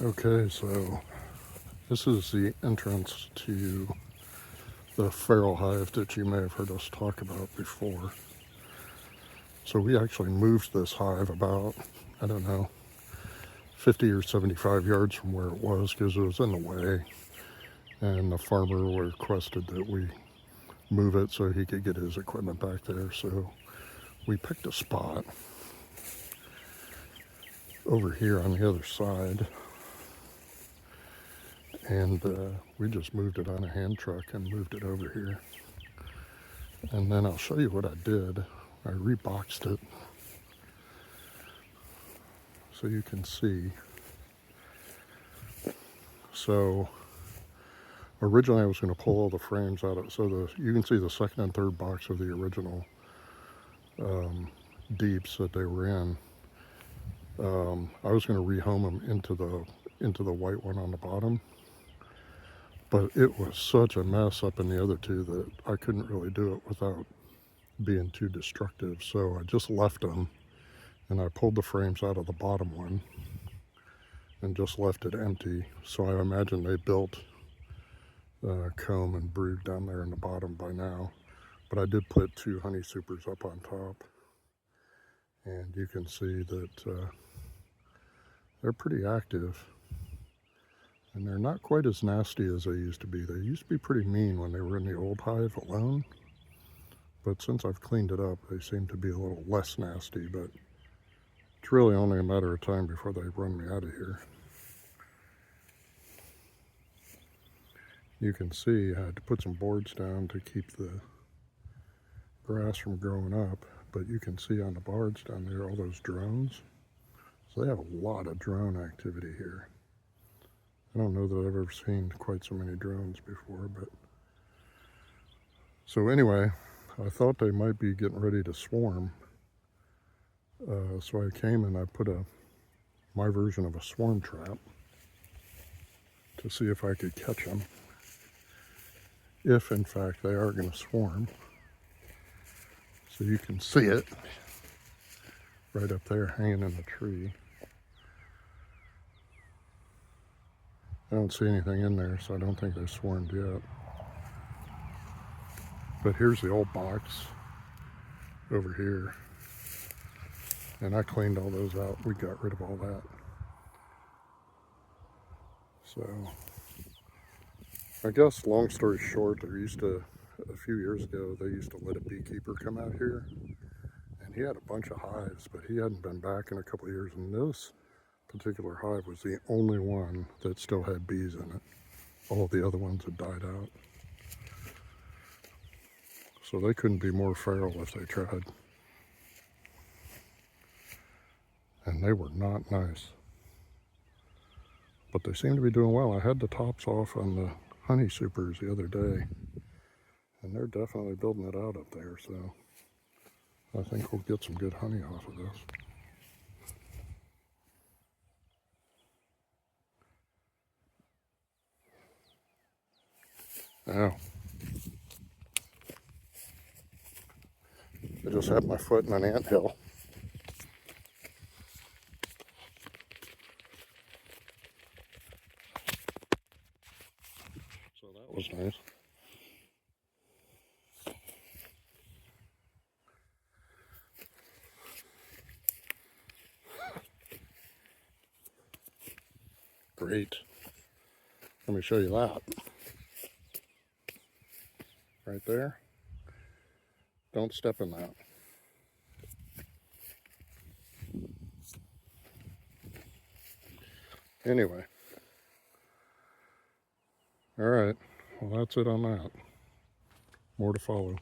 Okay, so this is the entrance to the feral hive that you may have heard us talk about before. So we actually moved this hive about, I don't know, 50 or 75 yards from where it was because it was in the way. And the farmer requested that we move it so he could get his equipment back there. So we picked a spot over here on the other side. And we just moved it on a hand truck and moved it over here. And then I'll show you what I did. I reboxed it so you can see. So originally I was going to pull all the frames out of, so you can see the second and third box of the original deeps that they were in. I was going to rehome them into the white one on the bottom. But it was such a mess up in the other two that I couldn't really do it without being too destructive. So I just left them and I pulled the frames out of the bottom one and just left it empty. So I imagine they built comb and brood down there in the bottom by now. But I did put 2 honey supers up on top. And you can see that they're pretty active. And they're not quite as nasty as they used to be. They used to be pretty mean when they were in the old hive alone. But since I've cleaned it up, they seem to be a little less nasty. But it's really only a matter of time before they run me out of here. You can see I had to put some boards down to keep the grass from growing up. But you can see on the boards down there all those drones. So they have a lot of drone activity here. I don't know that I've ever seen quite so many drones before, but so anyway, I thought they might be getting ready to swarm. So I came and I put my version of a swarm trap to see if I could catch them. If in fact they are going to swarm. So you can see it right up there hanging in the tree. I don't see anything in there, so I don't think they swarmed yet. But here's the old box over here. And I cleaned all those out. We got rid of all that. So, I guess long story short, a few years ago, they used to let a beekeeper come out here. And he had a bunch of hives, but he hadn't been back in a couple of years. And this particular hive was the only one that still had bees in it. All the other ones had died out. So they couldn't be more feral if they tried. And they were not nice. But they seem to be doing well. I had the tops off on the honey supers the other day. And they're definitely building it out up there. So I think we'll get some good honey off of this. Now, I just had my foot in an anthill. So that was nice. Great. Let me show you that. Right there. Don't step in that. Anyway. All right. Well, that's it on that. More to follow.